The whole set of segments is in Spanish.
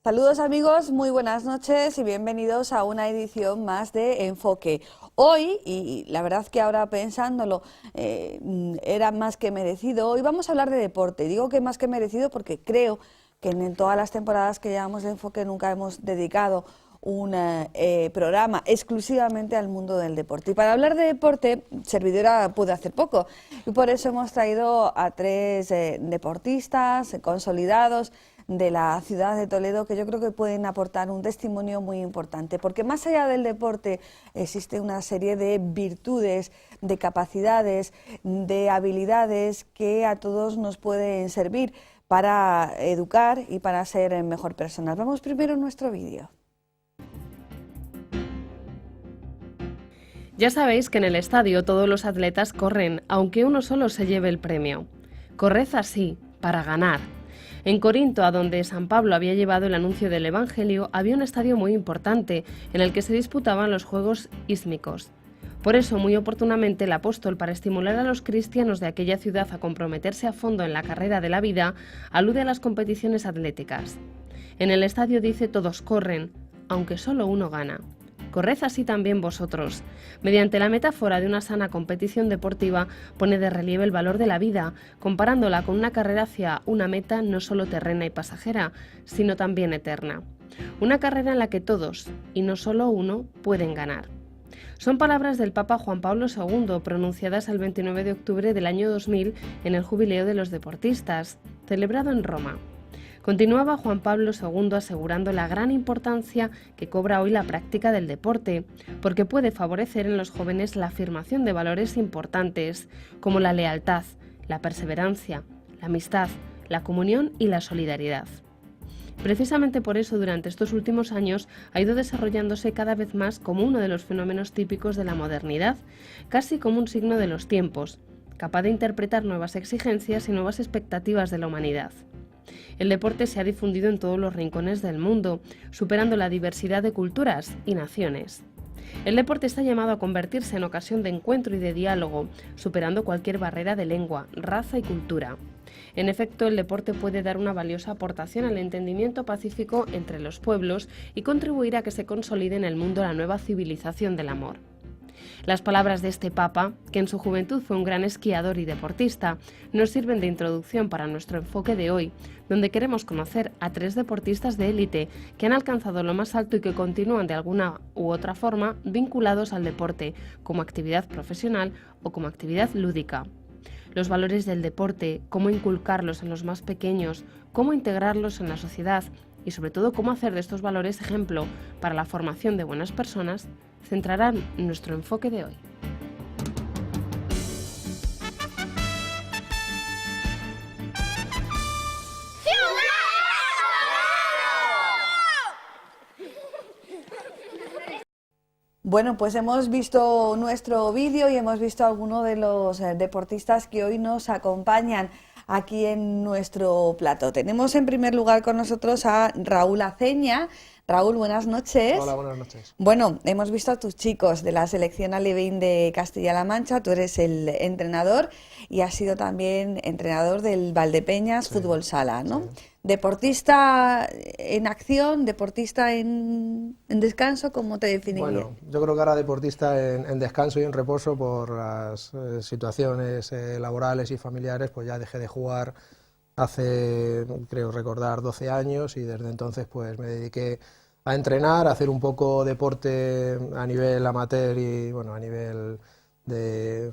Saludos amigos, muy buenas noches y bienvenidos a una edición más de Enfoque. Hoy, y la verdad que ahora pensándolo, era más que merecido, hoy vamos a hablar de deporte. Digo que más que merecido porque creo que en todas las temporadas que llevamos de Enfoque nunca hemos dedicado un programa exclusivamente al mundo del deporte. Y para hablar de deporte, Servidora pude hacer poco y por eso hemos traído a tres deportistas consolidados de la ciudad de Toledo que yo creo que pueden aportar un testimonio muy importante, porque más allá del deporte existe una serie de virtudes, de capacidades, de habilidades que a todos nos pueden servir para educar y para ser mejor personas. Vamos primero a nuestro vídeo. Ya sabéis que en el estadio todos los atletas corren, aunque uno solo se lleve el premio. Corred así, para ganar. En Corinto, a donde San Pablo había llevado el anuncio del Evangelio, había un estadio muy importante en el que se disputaban los Juegos Ísmicos. Por eso, muy oportunamente, el apóstol, para estimular a los cristianos de aquella ciudad a comprometerse a fondo en la carrera de la vida, alude a las competiciones atléticas. En el estadio dice: todos corren, aunque solo uno gana. Corred así también vosotros. Mediante la metáfora de una sana competición deportiva, pone de relieve el valor de la vida, comparándola con una carrera hacia una meta no solo terrena y pasajera, sino también eterna. Una carrera en la que todos, y no solo uno, pueden ganar. Son palabras del Papa Juan Pablo II, pronunciadas el 29 de octubre del año 2000 en el Jubileo de los Deportistas, celebrado en Roma. Continuaba Juan Pablo II asegurando la gran importancia que cobra hoy la práctica del deporte, porque puede favorecer en los jóvenes la afirmación de valores importantes, como la lealtad, la perseverancia, la amistad, la comunión y la solidaridad. Precisamente por eso, durante estos últimos años, ha ido desarrollándose cada vez más como uno de los fenómenos típicos de la modernidad, casi como un signo de los tiempos, capaz de interpretar nuevas exigencias y nuevas expectativas de la humanidad. El deporte se ha difundido en todos los rincones del mundo, superando la diversidad de culturas y naciones. El deporte está llamado a convertirse en ocasión de encuentro y de diálogo, superando cualquier barrera de lengua, raza y cultura. En efecto, el deporte puede dar una valiosa aportación al entendimiento pacífico entre los pueblos y contribuir a que se consolide en el mundo la nueva civilización del amor. Las palabras de este Papa, que en su juventud fue un gran esquiador y deportista, nos sirven de introducción para nuestro enfoque de hoy, donde queremos conocer a tres deportistas de élite que han alcanzado lo más alto y que continúan de alguna u otra forma vinculados al deporte, como actividad profesional o como actividad lúdica. Los valores del deporte, cómo inculcarlos en los más pequeños, cómo integrarlos en la sociedad y sobre todo cómo hacer de estos valores ejemplo para la formación de buenas personas, centrarán nuestro enfoque de hoy. Bueno, pues hemos visto nuestro vídeo y hemos visto a algunos de los deportistas que hoy nos acompañan aquí en nuestro plato. Tenemos en primer lugar con nosotros a Raúl Aceña. Raúl, buenas noches. Hola, buenas noches. Bueno, hemos visto a tus chicos de la selección alevín de Castilla-La Mancha, tú eres el entrenador y has sido también entrenador del Valdepeñas Fútbol Sala, ¿no? Sí. Deportista en acción, deportista en descanso, ¿cómo te definirías? Bueno, yo creo que ahora deportista en descanso y en reposo por las situaciones laborales y familiares, pues ya dejé de jugar hace, creo recordar, 12 años y desde entonces pues me dediqué a entrenar, a hacer un poco deporte a nivel amateur y bueno, a nivel de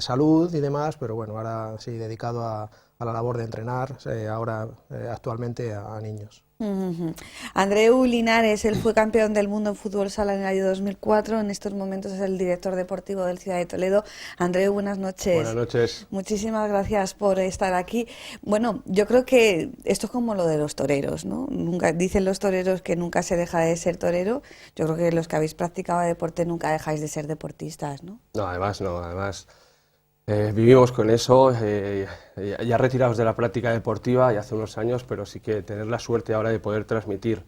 salud y demás, pero bueno, ahora sí dedicado a la labor de entrenar, ahora actualmente a niños. Andreu Linares, él fue campeón del mundo en fútbol sala en el año 2004, en estos momentos es el director deportivo del Ciudad de Toledo. Andreu, buenas noches. Buenas noches. Muchísimas gracias por estar aquí. Bueno, yo creo que esto es como lo de los toreros, ¿no? Nunca, dicen los toreros que nunca se deja de ser torero. Yo creo que los que habéis practicado deporte nunca dejáis de ser deportistas, ¿no? No, además vivimos con eso, ya retirados de la práctica deportiva ya hace unos años, pero sí que tener la suerte ahora de poder transmitir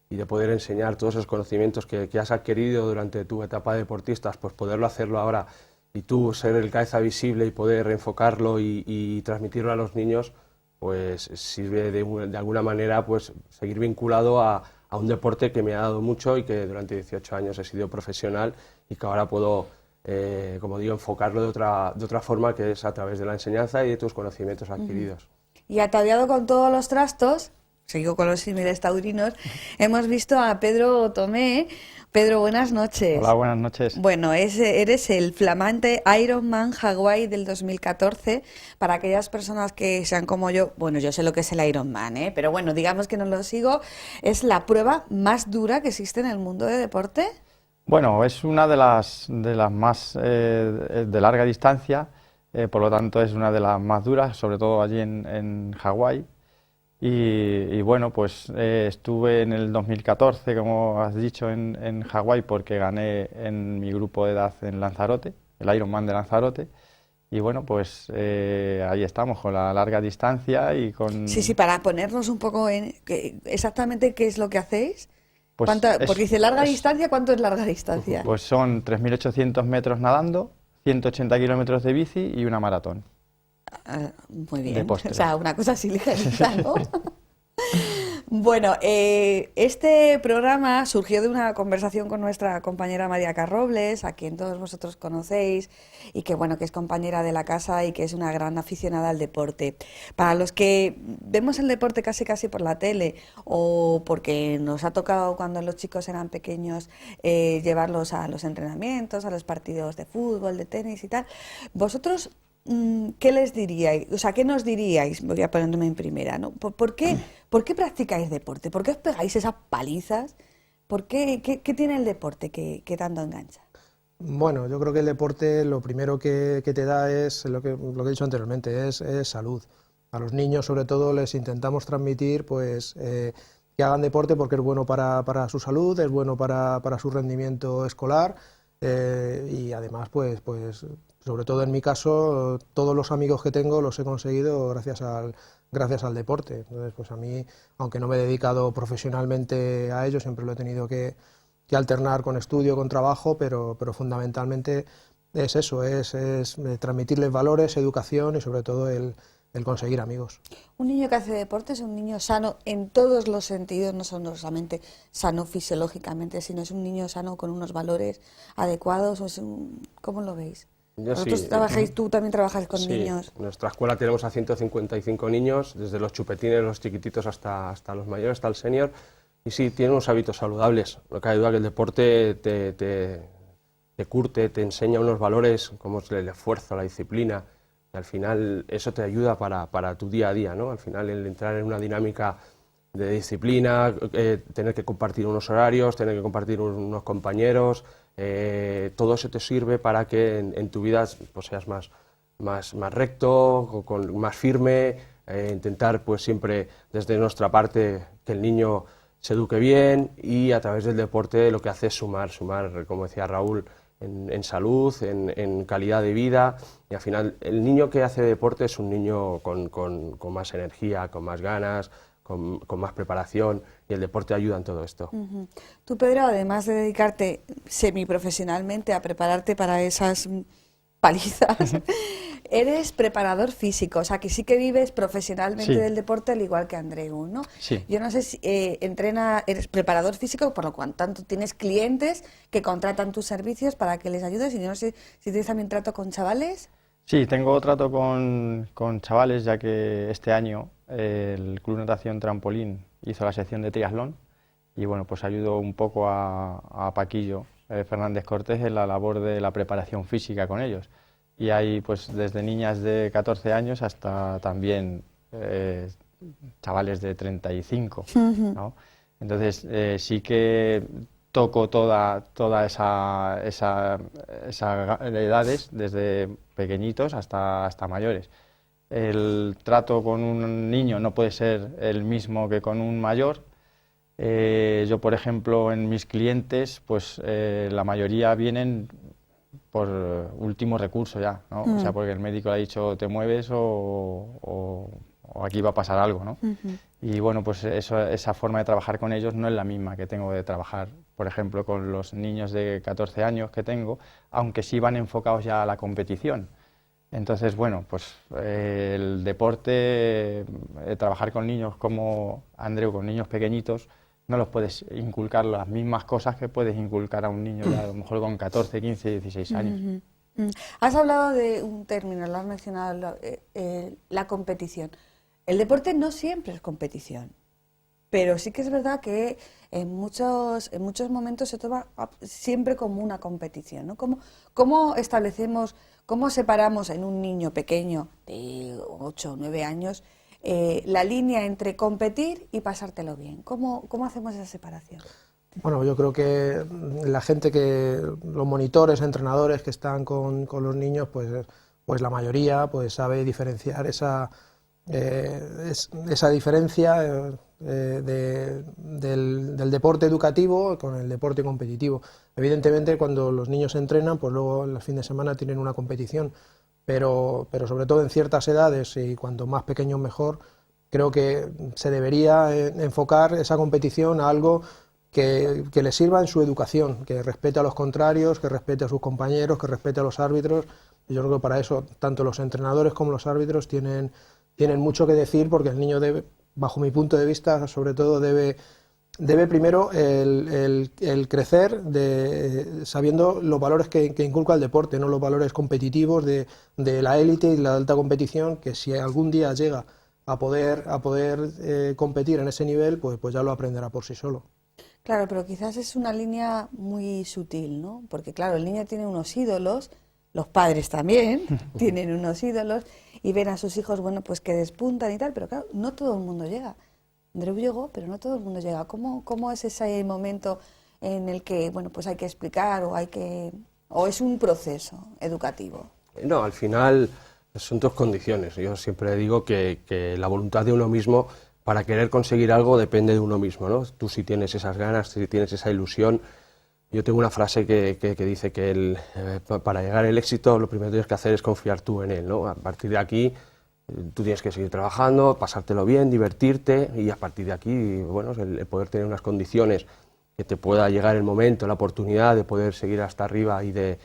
y de poder enseñar todos esos conocimientos que has adquirido durante tu etapa de deportistas, pues poderlo hacerlo ahora y tú ser el cabeza visible y poder enfocarlo y transmitirlo a los niños, pues sirve de alguna manera pues seguir vinculado a un deporte que me ha dado mucho y que durante 18 años he sido profesional y que ahora puedo, como digo, enfocarlo de otra forma, que es a través de la enseñanza y de tus conocimientos adquiridos. Y ataviado con todos los trastos, sigo con los símiles taurinos, hemos visto a Pedro Tomé. Pedro, buenas noches. Hola, buenas noches. Bueno, eres el flamante Ironman Hawái del 2014. Para aquellas personas que sean como yo, bueno, yo sé lo que es el Ironman, pero bueno, digamos que no lo sigo, ¿es la prueba más dura que existe en el mundo de deporte? Bueno, es una de las más de larga distancia, por lo tanto es una de las más duras, sobre todo allí en Hawái. Y bueno, pues estuve en el 2014, como has dicho, en Hawái, porque gané en mi grupo de edad en Lanzarote, el Ironman de Lanzarote. Y bueno, pues ahí estamos, con la larga distancia y con... Sí, para ponernos un poco en exactamente qué es lo que hacéis. Pues porque dice larga distancia, ¿cuánto es larga distancia? Pues son 3.800 metros nadando, 180 kilómetros de bici y una maratón. Muy bien, de postre. O sea, una cosa así ligerita, ¿no? Bueno, este programa surgió de una conversación con nuestra compañera María Carrobles, a quien todos vosotros conocéis, y que bueno, que es compañera de la casa y que es una gran aficionada al deporte. Para los que vemos el deporte casi por la tele, o porque nos ha tocado cuando los chicos eran pequeños llevarlos a los entrenamientos, a los partidos de fútbol, de tenis y tal, vosotros... ¿qué les diríais? O sea, ¿qué nos diríais? Voy a ponerme en primera, ¿no? ¿Por qué practicáis deporte? ¿Por qué os pegáis esas palizas? ¿Qué tiene el deporte que tanto engancha? Bueno, yo creo que el deporte lo primero que te da es lo que he dicho anteriormente, es salud. A los niños, sobre todo, les intentamos transmitir pues que hagan deporte porque es bueno para su salud, es bueno para su rendimiento escolar y además, pues sobre todo en mi caso, todos los amigos que tengo los he conseguido gracias al deporte. Entonces, pues a mí, aunque no me he dedicado profesionalmente a ello, siempre lo he tenido que alternar con estudio, con trabajo, pero fundamentalmente es eso, es transmitirles valores, educación y sobre todo el conseguir amigos. Un niño que hace deporte es un niño sano en todos los sentidos, no solamente sano fisiológicamente, sino es un niño sano con unos valores adecuados. ¿Cómo lo veis? ¿Vosotros trabajáis, tú también trabajas con niños? En nuestra escuela tenemos a 155 niños, desde los chupetines, los chiquititos, hasta los mayores, hasta el senior. Y sí, tienen unos hábitos saludables. No cabe duda que el deporte te curte, te enseña unos valores como es el esfuerzo, la disciplina. Y al final eso te ayuda para tu día a día, ¿no? Al final el entrar en una dinámica de disciplina, tener que compartir unos horarios, tener que compartir unos compañeros, todo eso te sirve para que en tu vida pues, seas más recto, más firme, intentar pues siempre desde nuestra parte que el niño se eduque bien y a través del deporte lo que hace es sumar, como decía Raúl, en salud, en calidad de vida y al final el niño que hace deporte es un niño con más energía, con más ganas, con más preparación y el deporte ayuda en todo esto. Tú, Pedro, además de dedicarte semiprofesionalmente a prepararte para esas palizas, eres preparador físico, o sea que sí que vives profesionalmente del deporte al igual que Andreu, ¿no? Sí. Yo no sé si eres preparador físico, por lo cual tanto tienes clientes que contratan tus servicios para que les ayudes y yo no sé si tienes también trato con chavales. Sí, tengo trato con chavales, ya que este año el Club Natación Trampolín hizo la sección de triatlón y bueno, pues ayudo un poco a Paquillo Fernández Cortés en la labor de la preparación física con ellos. Y hay pues desde niñas de 14 años hasta también chavales de 35, ¿no? Entonces sí que toco toda esa edades, desde pequeñitos hasta mayores. El trato con un niño no puede ser el mismo que con un mayor. Yo, por ejemplo, en mis clientes, pues la mayoría vienen por último recurso ya, ¿no? O sea, porque el médico le ha dicho te mueves o aquí va a pasar algo, ¿no? Y bueno, pues esa forma de trabajar con ellos no es la misma que tengo de trabajar, por ejemplo, con los niños de 14 años que tengo, aunque sí van enfocados ya a la competición. Entonces, bueno, pues el deporte, trabajar con niños como Andreu, con niños pequeñitos, no los puedes inculcar las mismas cosas que puedes inculcar a un niño ya a lo mejor con 14, 15, 16 años. Has hablado de un término, lo has mencionado, la competición. El deporte no siempre es competición, pero sí que es verdad que en muchos momentos se toma siempre como una competición, ¿no? ¿Cómo establecemos, cómo separamos en un niño pequeño de 8 o 9 años la línea entre competir y pasártelo bien? ¿Cómo hacemos esa separación? Bueno, yo creo que la gente los monitores, entrenadores que están con los niños, pues la mayoría pues sabe diferenciar esa diferencia del deporte educativo con el deporte competitivo. Evidentemente, cuando los niños entrenan, pues luego el fin de semana tienen una competición, pero sobre todo en ciertas edades y cuanto más pequeños mejor, creo que se debería enfocar esa competición a algo que le sirva en su educación, que respete a los contrarios, que respete a sus compañeros, que respete a los árbitros. Y yo creo que para eso tanto los entrenadores como los árbitros tienen mucho que decir, porque el niño debe, bajo mi punto de vista, sobre todo debe primero el crecer sabiendo los valores que inculca el deporte, no los valores competitivos de la élite y la alta competición, que si algún día llega a poder competir en ese nivel, pues ya lo aprenderá por sí solo. Claro, pero quizás es una línea muy sutil, ¿no? Porque claro, el niño tiene unos ídolos, los padres también tienen unos ídolos y ven a sus hijos, bueno, pues que despuntan y tal, pero claro, no todo el mundo llega. Andreu llegó, pero no todo el mundo llega. ¿Cómo es ese momento en el que, bueno, pues hay que explicar o es un proceso educativo? No, al final son dos condiciones. Yo siempre digo que la voluntad de uno mismo para querer conseguir algo depende de uno mismo, ¿no? Tú si tienes esas ganas, si tienes esa ilusión. Yo tengo una frase que dice que para llegar al éxito lo primero que tienes que hacer es confiar tú en él, ¿no? A partir de aquí tú tienes que seguir trabajando, pasártelo bien, divertirte y a partir de aquí, bueno, el poder tener unas condiciones que te pueda llegar el momento, la oportunidad de poder seguir hasta arriba y de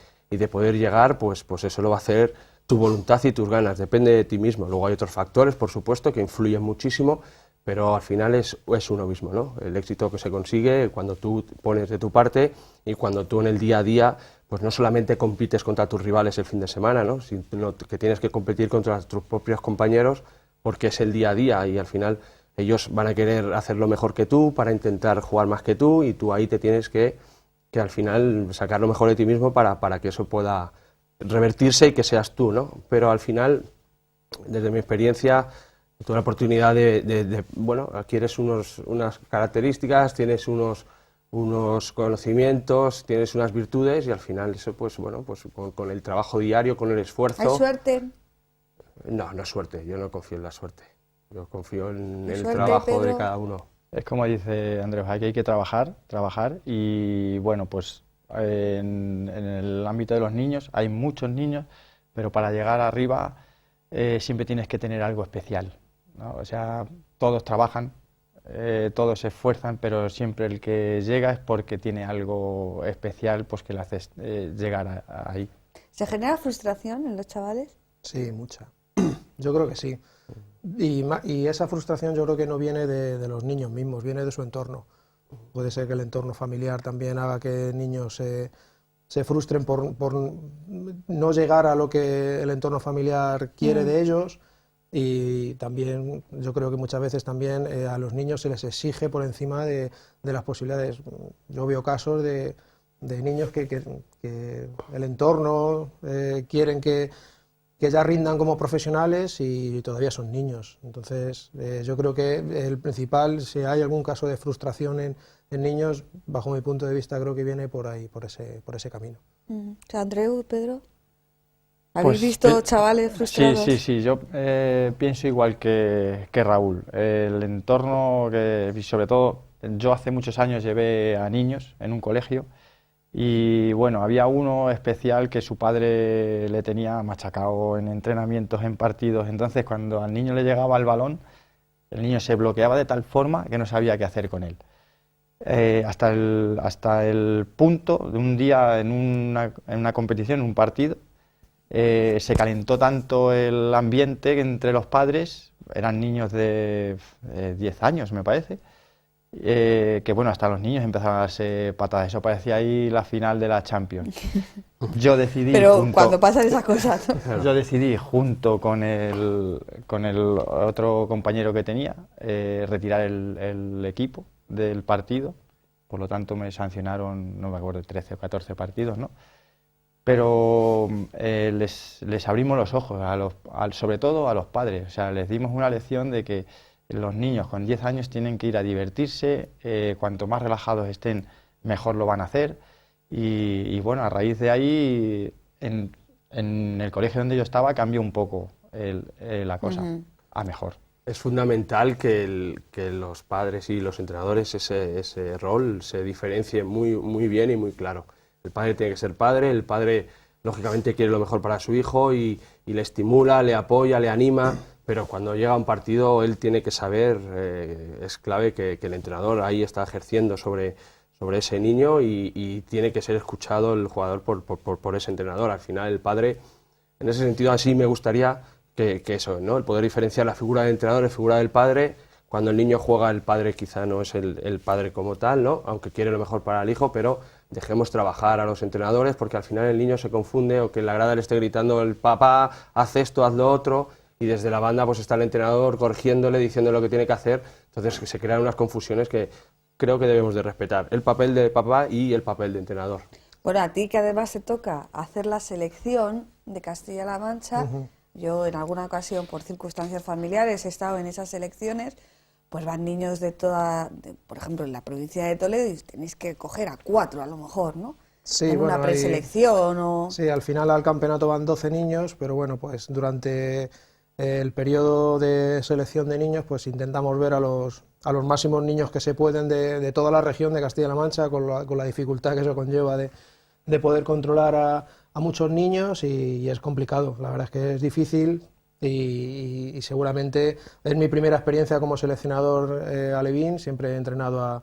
poder llegar, pues eso lo va a hacer tu voluntad y tus ganas, depende de ti mismo. Luego hay otros factores, por supuesto, que influyen muchísimo, pero al final es uno mismo, ¿no? El éxito que se consigue cuando tú pones de tu parte y cuando tú en el día a día, pues no solamente compites contra tus rivales el fin de semana, ¿no? Sino que tienes que competir contra tus propios compañeros porque es el día a día y al final ellos van a querer hacerlo mejor que tú para intentar jugar más que tú y tú ahí te tienes que al final sacar lo mejor de ti mismo para que eso pueda revertirse y que seas tú, ¿no? Pero al final, desde mi experiencia, tuve la oportunidad bueno, adquieres unas características, tienes unos conocimientos, tienes unas virtudes y al final eso, pues bueno, pues con el trabajo diario, con el esfuerzo... ¿Hay suerte? No, no es suerte, yo no confío en la suerte, yo confío en el Suerte, trabajo Pedro. de cada uno. Es como dice Andreu, aquí hay que trabajar y bueno, pues en el ámbito de los niños hay muchos niños, pero para llegar arriba siempre tienes que tener algo especial, ¿no? O sea, todos trabajan, todos se esfuerzan, pero siempre el que llega es porque tiene algo especial, pues que le haces llegar ahí. ¿Se genera frustración en los chavales? Sí, mucha. Yo creo que sí. Y esa frustración yo creo que no viene de los niños mismos, viene de su entorno. Puede ser que el entorno familiar también haga que niños se frustren por no llegar a lo que el entorno familiar quiere de ellos, y también yo creo que muchas veces también a los niños se les exige por encima de las posibilidades. Yo veo casos de niños que el entorno quieren que ya rindan como profesionales y todavía son niños. Entonces, yo creo que el principal, si hay algún caso de frustración en niños, bajo mi punto de vista, creo que viene por ahí, por ese camino. O sea, Andreu, Pedro, ¿habéis Pues, visto chavales frustrados? Sí, yo pienso igual que Raúl. El entorno, y sobre todo, yo hace muchos años llevé a niños en un colegio. Y bueno, había uno especial que su padre le tenía machacado en entrenamientos, en partidos. Entonces, cuando al niño le llegaba el balón, el niño se bloqueaba de tal forma que no sabía qué hacer con él. Hasta el punto de un día en una competición, en un partido, se calentó tanto el ambiente entre los padres, eran niños de 10 años me parece, que bueno, hasta los niños empezaron a darse patadas, eso parecía ahí la final de la Champions. Yo decidí, Pero cuando pasan esas cosas, ¿no? yo decidí junto con el otro compañero que tenía, retirar el equipo del partido, por lo tanto me sancionaron, no me acuerdo, 13 o 14 partidos, ¿no? Pero les abrimos los ojos, sobre todo a los padres, o sea, les dimos una lección de que los niños con 10 años tienen que ir a divertirse, cuanto más relajados estén, mejor lo van a hacer, y bueno, a raíz de ahí, en el colegio donde yo estaba, cambió un poco la cosa, a mejor. Es fundamental que los padres y los entrenadores ese rol se diferencie muy bien y muy claro. El padre tiene que ser padre, el padre lógicamente quiere lo mejor para su hijo y le estimula, le apoya, le anima, pero cuando llega a un partido él tiene que saber, es clave que el entrenador ahí está ejerciendo sobre ese niño y tiene que ser escuchado el jugador por ese entrenador. Al final el padre, en ese sentido así me gustaría que eso, ¿no? El poder diferenciar la figura del entrenador y la figura del padre. Cuando el niño juega, el padre quizá no es el padre como tal, ¿no? Aunque quiere lo mejor para el hijo, pero dejemos trabajar a los entrenadores porque al final el niño se confunde o que en la grada le esté gritando el papá, haz esto, haz lo otro, y desde la banda pues está el entrenador corrigiéndole, diciéndole lo que tiene que hacer. Entonces se crean unas confusiones que creo que debemos de respetar, el papel de papá y el papel de entrenador. Bueno, a ti que además te toca hacer la selección de Castilla-La Mancha, yo en alguna ocasión por circunstancias familiares he estado en esas selecciones, pues van niños de por ejemplo en la provincia de Toledo y tenéis que coger a 4 a lo mejor, ¿no? Sí, en bueno, una preselección o... Sí, al final al campeonato van 12 niños, pero bueno, pues durante el periodo de selección de niños pues intentamos ver a los máximos niños que se pueden de toda la región de Castilla-La Mancha, con la dificultad que eso conlleva de poder controlar a muchos niños y es complicado, la verdad es que es difícil y seguramente es mi primera experiencia como seleccionador alevín, siempre he entrenado a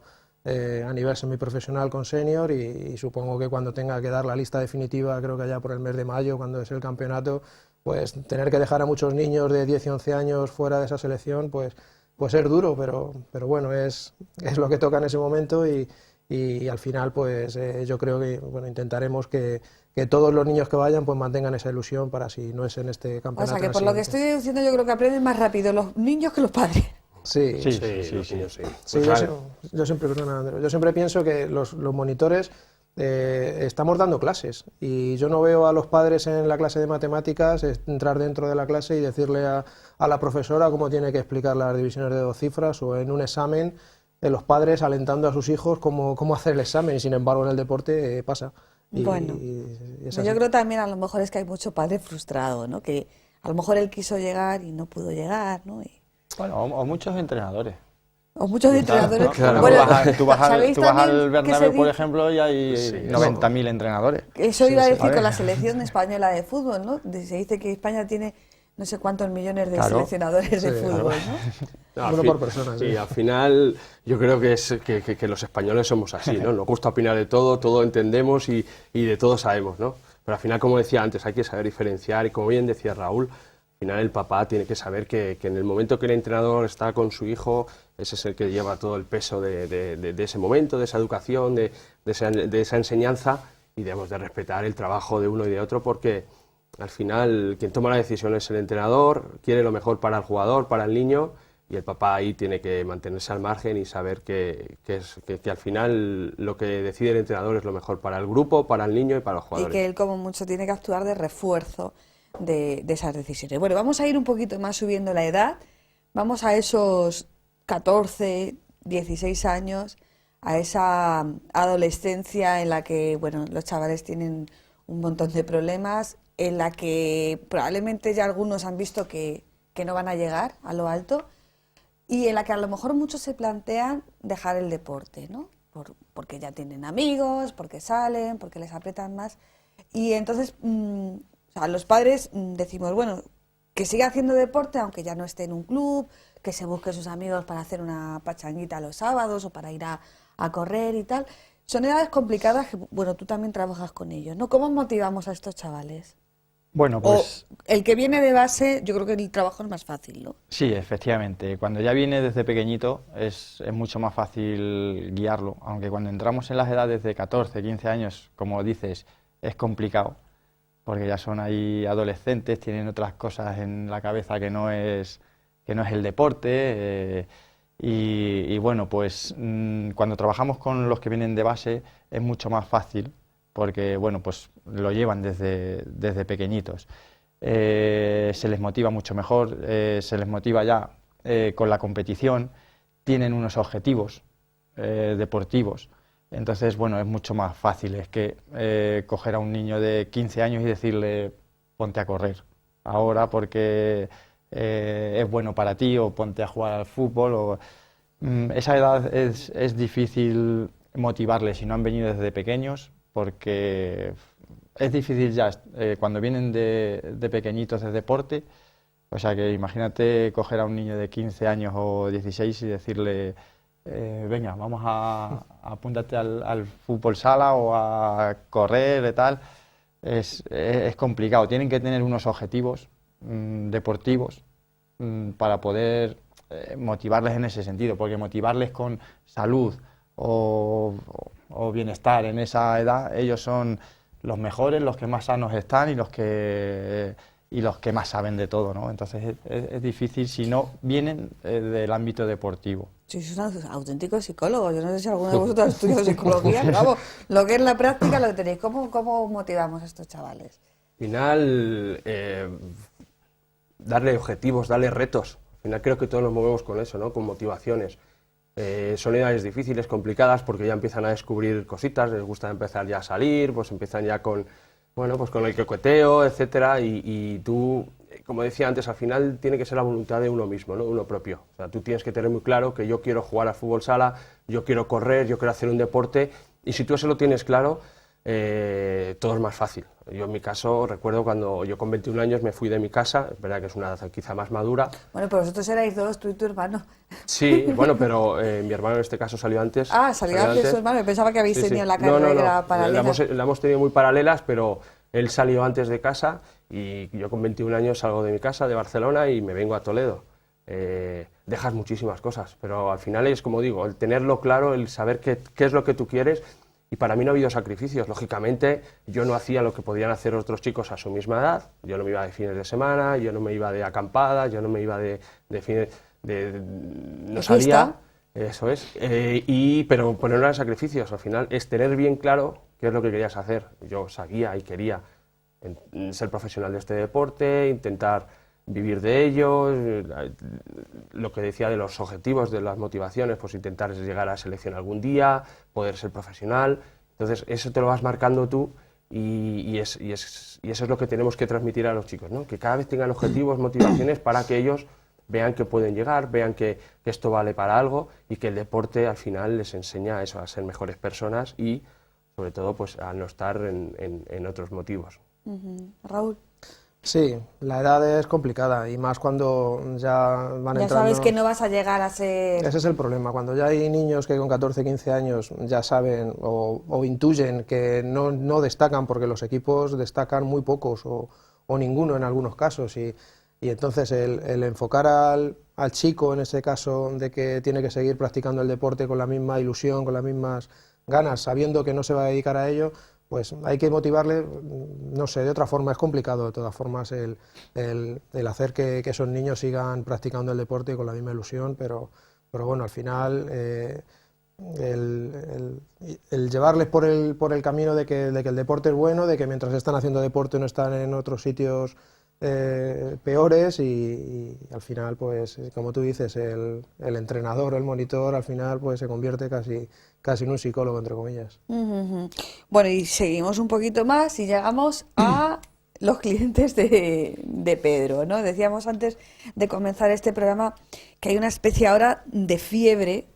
nivel semiprofesional con senior y supongo que cuando tenga que dar la lista definitiva, creo que allá por el mes de mayo, cuando es el campeonato, pues tener que dejar a muchos niños de 10 y 11 años fuera de esa selección, pues es duro, pero bueno, es lo que toca en ese momento y al final pues yo creo que bueno, intentaremos que todos los niños que vayan pues mantengan esa ilusión para si no es en este campeonato. O sea que por lo que estoy diciendo yo creo que aprenden más rápido los niños que los padres. Sí, Sí, los niños sí. Sí, Pues yo siempre pienso que los monitores estamos dando clases y yo no veo a los padres en la clase de matemáticas entrar dentro de la clase y decirle a la profesora cómo tiene que explicar las divisiones de 2 cifras o en un examen los padres alentando a sus hijos cómo hacer el examen y sin embargo en el deporte pasa. Bueno, yo creo también a lo mejor es que hay mucho padre frustrado, ¿no? Que a lo mejor él quiso llegar y no pudo llegar, ¿no? Bueno, o muchos entrenadores. O muchos entrenadores. Claro. Bueno, Tú vas ¿sabéis al también que Bernabéu, se por di- ejemplo, y hay 90.000 entrenadores. Eso iba a decir ¿sabes? con la selección española de fútbol, ¿no? Se dice que España tiene no sé cuántos millones de Claro. seleccionadores de Sí, fútbol, ¿no? Uno por persona, sí. Sí, al final yo creo que los españoles somos así, ¿no? Nos gusta opinar de todo entendemos y de todo sabemos, ¿no? Pero al final, como decía antes, hay que saber diferenciar y como bien decía Raúl, al final el papá tiene que saber que en el momento que el entrenador está con su hijo, ese es el que lleva todo el peso de ese momento, de esa educación, de esa enseñanza y debemos de respetar el trabajo de uno y de otro porque al final quien toma la decisión es el entrenador, quiere lo mejor para el jugador, para el niño y el papá ahí tiene que mantenerse al margen y saber que al final lo que decide el entrenador es lo mejor para el grupo, para el niño y para los Y jugadores. que él como mucho tiene que actuar de refuerzo de esas decisiones. Bueno, vamos a ir un poquito más subiendo la edad, vamos a esos 14, 16 años, a esa adolescencia en la que, bueno, los chavales tienen un montón de problemas, en la que probablemente ya algunos han visto que no van a llegar a lo alto y en la que a lo mejor muchos se plantean dejar el deporte, ¿no? Porque ya tienen amigos, porque salen, porque les apretan más. Y entonces, o sea, los padres decimos, bueno, que siga haciendo deporte aunque ya no esté en un club, que se busque sus amigos para hacer una pachanguita los sábados o para ir a correr y tal. Son edades complicadas que, bueno, tú también trabajas con ellos, ¿no? ¿Cómo motivamos a estos chavales? Bueno, pues O el que viene de base, yo creo que el trabajo es más fácil, ¿no? sí, efectivamente. Cuando ya viene desde pequeñito es mucho más fácil guiarlo, aunque cuando entramos en las edades de 14, 15 años, como dices, es complicado, porque ya son ahí adolescentes, tienen otras cosas en la cabeza que no es el deporte. Y bueno, pues cuando trabajamos con los que vienen de base es mucho más fácil, porque bueno, pues lo llevan desde pequeñitos. Se les motiva mucho mejor, se les motiva ya con la competición, tienen unos objetivos deportivos. Entonces, bueno, es mucho más fácil, es que coger a un niño de 15 años y decirle ponte a correr ahora porque es bueno para ti, o ponte a jugar al fútbol. Esa edad es difícil motivarles si no han venido desde pequeños, porque es difícil ya cuando vienen de pequeñitos de deporte. O sea que imagínate coger a un niño de 15 años o 16 y decirle venga, vamos a apúntate al fútbol sala o a correr y tal. Es complicado, tienen que tener unos objetivos deportivos para poder motivarles en ese sentido, porque motivarles con salud o bienestar en esa edad, ellos son los mejores, los que más sanos están y los que más saben de todo, ¿no? Entonces es difícil si no vienen del ámbito deportivo. Sí, sois auténticos psicólogos. Yo no sé si alguno de vosotros ha estudiado psicología, pero vamos, lo que es la práctica lo que tenéis. ¿Cómo motivamos a estos chavales? Al final, darle objetivos, darle retos. Al final creo que todos nos movemos con eso, ¿no? Con motivaciones. Son edades difíciles, complicadas, porque ya empiezan a descubrir cositas, les gusta empezar ya a salir, pues empiezan ya con, bueno, pues con el coqueteo, etcétera, y tú, como decía antes, al final tiene que ser la voluntad de uno mismo, ¿no? De uno propio. O sea, tú tienes que tener muy claro que yo quiero jugar al fútbol sala, yo quiero correr, yo quiero hacer un deporte, y si tú eso lo tienes claro, todo es más fácil. Yo en mi caso recuerdo cuando yo con 21 años me fui de mi casa, es verdad que es una edad quizá más madura. Bueno, pero vosotros erais dos, tú y tu hermano. Sí, bueno, pero mi hermano en este caso salió antes. Ah, salió antes su hermano, pensaba que habéis tenido la carrera paralela. La hemos tenido muy paralelas, pero él salió antes de casa y yo con 21 años salgo de mi casa, de Barcelona, y me vengo a Toledo. Dejas muchísimas cosas, pero al final es como digo, el tenerlo claro, el saber qué es lo que tú quieres. Y para mí no ha habido sacrificios. Lógicamente, yo no hacía lo que podían hacer otros chicos a su misma edad. Yo no me iba de fines de semana, yo no me iba de acampadas, yo no me iba de fines no salía. Eso es. Pero no eran sacrificios. Al final es tener bien claro qué es lo que querías hacer. Yo sabía y quería ser profesional de este deporte, intentar vivir de ello. Lo que decía de los objetivos, de las motivaciones, pues intentar llegar a selección algún día, poder ser profesional. Entonces eso te lo vas marcando tú y eso es lo que tenemos que transmitir a los chicos, ¿no? Que cada vez tengan objetivos, motivaciones para que ellos vean que pueden llegar, vean que esto vale para algo y que el deporte al final les enseña eso, a ser mejores personas y sobre todo pues a no estar en otros motivos. Raúl. Sí, la edad es complicada y más cuando ya van entrando... Ya sabes que no vas a llegar a ser... Ese es el problema, cuando ya hay niños que con 14, 15 años ya saben o intuyen que no destacan, porque los equipos destacan muy pocos o ninguno en algunos casos, y entonces el enfocar al chico en ese caso de que tiene que seguir practicando el deporte con la misma ilusión, con las mismas ganas, sabiendo que no se va a dedicar a ello, pues hay que motivarle, no sé, de otra forma. Es complicado de todas formas el hacer que esos niños sigan practicando el deporte con la misma ilusión, pero bueno, al final el llevarles por el camino de que el deporte es bueno, de que mientras están haciendo deporte no están en otros sitios peores, y al final, pues como tú dices, el entrenador, el monitor, al final pues se convierte casi en un psicólogo, entre comillas. Bueno, y seguimos un poquito más y llegamos a los clientes de Pedro, ¿no? Decíamos antes de comenzar este programa que hay una especie ahora de fiebre.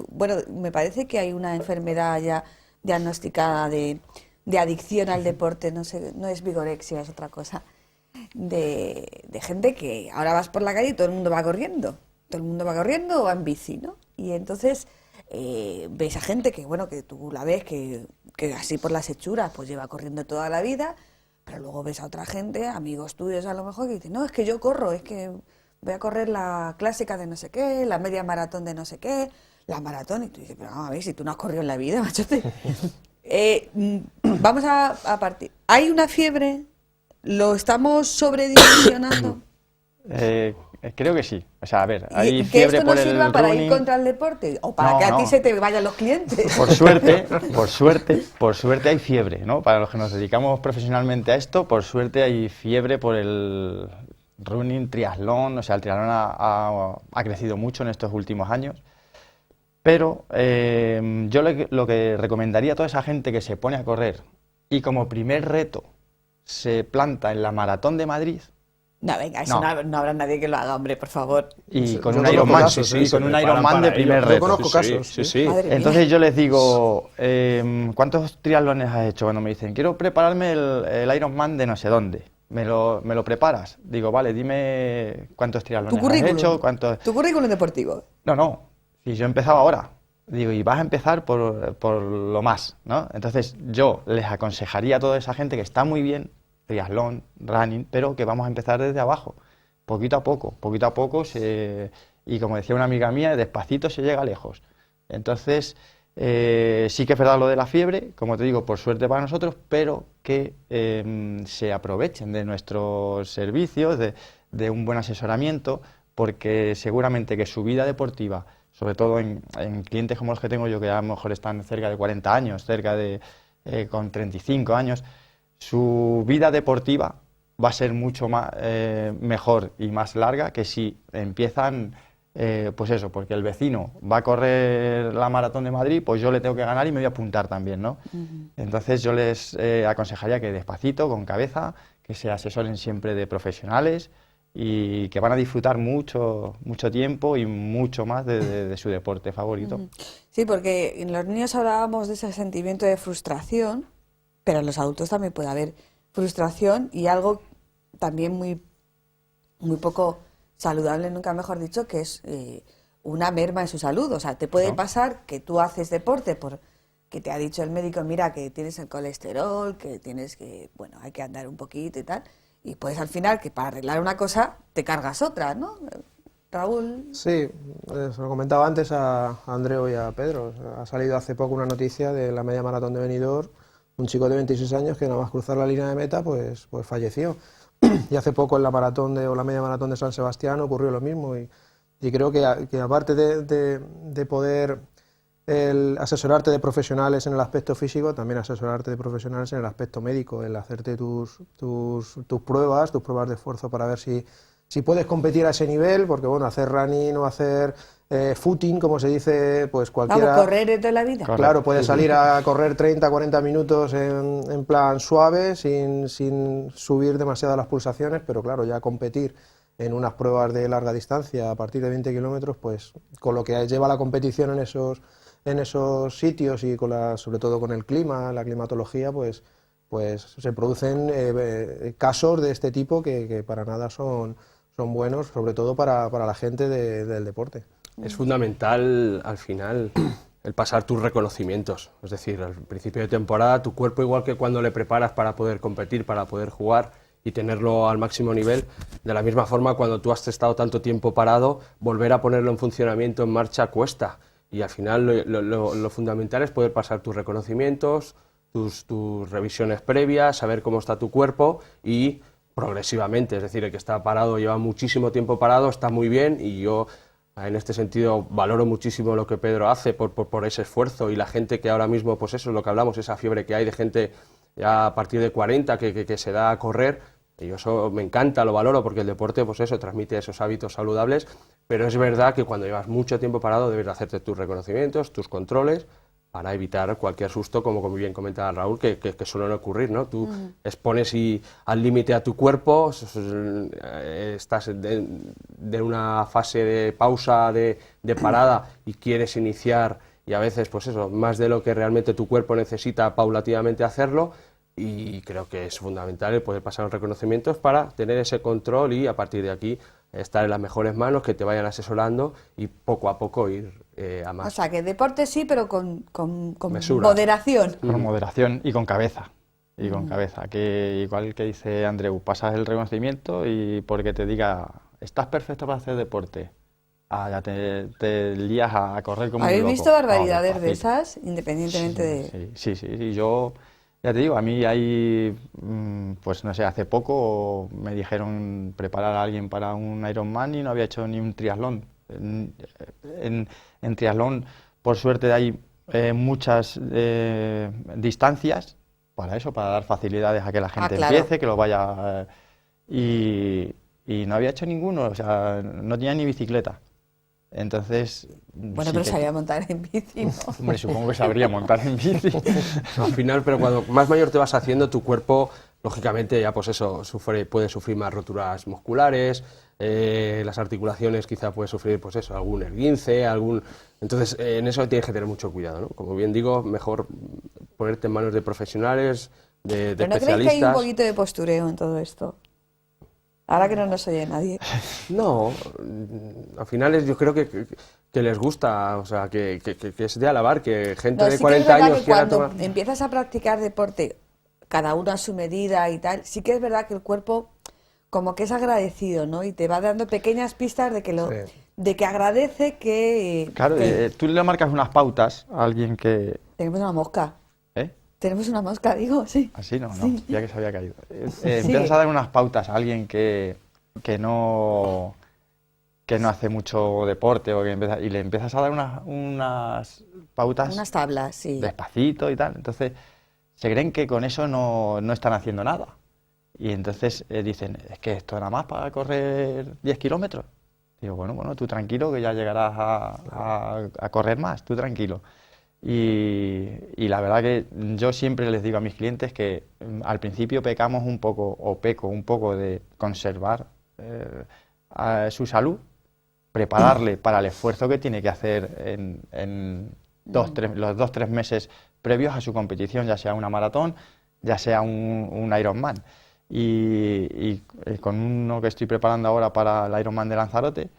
Bueno, me parece que hay una enfermedad ya diagnosticada de adicción al deporte, no sé, no es vigorexia, es otra cosa. De gente que ahora vas por la calle y todo el mundo va corriendo o va en bici, ¿no? Y entonces ves a gente que, bueno, que tú la ves que así por las hechuras pues lleva corriendo toda la vida, Pero luego ves a otra gente, amigos tuyos a lo mejor, que dicen, no, es que yo corro, es que voy a correr la clásica de no sé qué, la media maratón de no sé qué, la maratón, y tú dices, pero vamos a ver, si tú no has corrido en la vida, machote. Vamos a partir. ¿Hay una fiebre? ¿Lo estamos sobredimensionando? Creo que sí. O sea, a ver, ¿Y hay que fiebre esto no por el sirva para ir running. contra el deporte? ¿O para No, que a ti no. se te vayan los clientes? Por suerte hay fiebre, ¿no? Para los que nos dedicamos profesionalmente a esto, por suerte hay fiebre por el running, triatlón. O sea, el triatlón ha crecido mucho en estos últimos años. Pero yo lo que recomendaría a toda esa gente que se pone a correr y como primer reto se planta en la Maratón de Madrid. No, venga, eso no habrá nadie que lo haga, hombre, por favor. Y con Yo un conozco Ironman, casos, sí, con un preparan Ironman para de primer ello. reto. Yo conozco casos, Sí, sí. sí. Madre mía. Entonces yo les digo, ¿cuántos triatlones has hecho? Cuando me dicen, quiero prepararme el Ironman de no sé dónde. ¿Me lo preparas? Digo, vale, dime cuántos Tu triatlones has currículum. hecho, cuántos... Tu currículum deportivo. No, si yo he empezado ahora. Digo, y vas a empezar por lo más, ¿no? Entonces yo les aconsejaría a toda esa gente que está muy bien, triatlón, running, pero que vamos a empezar desde abajo, poquito a poco, y como decía una amiga mía, despacito se llega lejos. Entonces, sí que es verdad lo de la fiebre, como te digo, por suerte para nosotros, pero que se aprovechen de nuestros servicios, de un buen asesoramiento, porque seguramente que su vida deportiva, sobre todo en clientes como los que tengo yo, que a lo mejor están cerca de 40 años, con 35 años, su vida deportiva va a ser mucho más mejor y más larga que si empiezan, pues eso, porque el vecino va a correr la Maratón de Madrid, pues yo le tengo que ganar y me voy a apuntar también, ¿no? Entonces yo les aconsejaría que despacito, con cabeza, que se asesoren siempre de profesionales y que van a disfrutar mucho tiempo y mucho más de su deporte favorito. Sí, porque en los niños hablábamos de ese sentimiento de frustración, pero en los adultos también puede haber frustración y algo también muy poco saludable, nunca mejor dicho, que es una merma en su salud. O sea, te puede pasar que tú haces deporte porque te ha dicho el médico, mira, que tienes el colesterol, que tienes que, bueno, hay que andar un poquito y tal. Y pues al final, que para arreglar una cosa, te cargas otra, ¿no? Raúl. Sí, se lo comentaba antes a Andreu y a Pedro. Ha salido hace poco una noticia de la media maratón de Benidorm, un chico de 26 años que nada más cruzar la línea de meta, pues falleció. Y hace poco en la la media maratón de San Sebastián ocurrió lo mismo. Y creo que aparte de poder asesorarte de profesionales en el aspecto físico, también asesorarte de profesionales en el aspecto médico, el hacerte tus pruebas de esfuerzo para ver si puedes competir a ese nivel, porque bueno, hacer running o hacer footing, como se dice, pues cualquiera... Vamos, correr de toda la vida. Correcto. Claro, puedes salir a correr 30, 40 minutos en plan suave, sin subir demasiado las pulsaciones, pero claro, ya competir en unas pruebas de larga distancia a partir de 20 kilómetros, pues con lo que lleva la competición en esos sitios y sobre todo con el clima, la climatología, pues se producen casos de este tipo que para nada son buenos, sobre todo para la gente del deporte. Es fundamental al final el pasar tus reconocimientos, es decir, al principio de temporada tu cuerpo, igual que cuando le preparas para poder competir, para poder jugar y tenerlo al máximo nivel, de la misma forma cuando tú has estado tanto tiempo parado, volver a ponerlo en funcionamiento, en marcha, cuesta. Y al final lo fundamental es poder pasar tus reconocimientos, tus revisiones previas, saber cómo está tu cuerpo y progresivamente, es decir, el que está parado, lleva muchísimo tiempo parado, está muy bien y yo en este sentido valoro muchísimo lo que Pedro hace por ese esfuerzo y la gente que ahora mismo, pues eso es lo que hablamos, esa fiebre que hay de gente ya a partir de 40 que se da a correr, y yo eso me encanta, lo valoro porque el deporte, pues eso, transmite esos hábitos saludables, pero es verdad que cuando llevas mucho tiempo parado debes de hacerte tus reconocimientos, tus controles, para evitar cualquier susto, como bien comentaba Raúl, que suelen ocurrir, ¿no? Tú expones al límite a tu cuerpo, estás de una fase de pausa, de parada, y quieres iniciar, y a veces, pues eso, más de lo que realmente tu cuerpo necesita paulatinamente hacerlo, y creo que es fundamental el poder pasar los reconocimientos para tener ese control y a partir de aquí estar en las mejores manos, que te vayan asesorando y poco a poco ir a más. O sea, que deporte sí, pero con Mesura. moderación. Con moderación y con cabeza. y con cabeza, que igual que dice Andreu, pasas el reconocimiento y porque te diga, estás perfecto para hacer deporte, ya te lías a correr como un ¿Habéis loco. visto No, barbaridades de despacito. esas, independientemente de...? Sí, yo ya te digo, a mí hay, pues no sé, hace poco me dijeron preparar a alguien para un Ironman y no había hecho ni un triatlón. En triatlón, por suerte, hay muchas distancias para eso, para dar facilidades a que la gente claro. empiece, que lo vaya... y no había hecho ninguno, o sea, no tenía ni bicicleta. Entonces... Bueno, sí pero que- sabía montar en bici, ¿no? Hombre, supongo que sabría montar en bici. Al final, pero cuando más mayor te vas haciendo, tu cuerpo, lógicamente, ya pues eso, puede sufrir más roturas musculares, las articulaciones quizá puede sufrir, pues eso, algún esguince, Entonces, en eso tienes que tener mucho cuidado, ¿no? Como bien digo, mejor ponerte en manos de profesionales, de ¿Pero no creéis que hay un especialistas. poquito de postureo en todo esto? Ahora que no nos oye nadie. No, al final yo creo que les gusta, o sea, que es de alabar que gente No, de sí que es 40 verdad años que quiera cuando tomar... empiezas a practicar deporte, cada uno a su medida y tal, sí que es verdad que el cuerpo como que es agradecido, ¿no? Y te va dando pequeñas pistas de que Sí. de que agradece que, Claro, que tú le marcas unas pautas a alguien que... tenemos una mosca. ¿Eh? Tenemos una mosca, digo, sí. Así no, Sí. ya que se había caído. Sigue. Empiezas a dar unas pautas a alguien que no hace mucho deporte y le empiezas a dar unas pautas Unas tablas, sí. despacito y tal. Entonces se creen que con eso no están haciendo nada. Y entonces dicen, es que esto nada más para correr 10 kilómetros. Digo, bueno, tú tranquilo que ya llegarás a correr más, tú tranquilo. Y la verdad que yo siempre les digo a mis clientes que al principio peco un poco de conservar a su salud, prepararle para el esfuerzo que tiene que hacer en los 2-3 meses previos a su competición, ya sea una maratón, ya sea un Ironman. Y con uno que estoy preparando ahora para el Ironman de Lanzarote,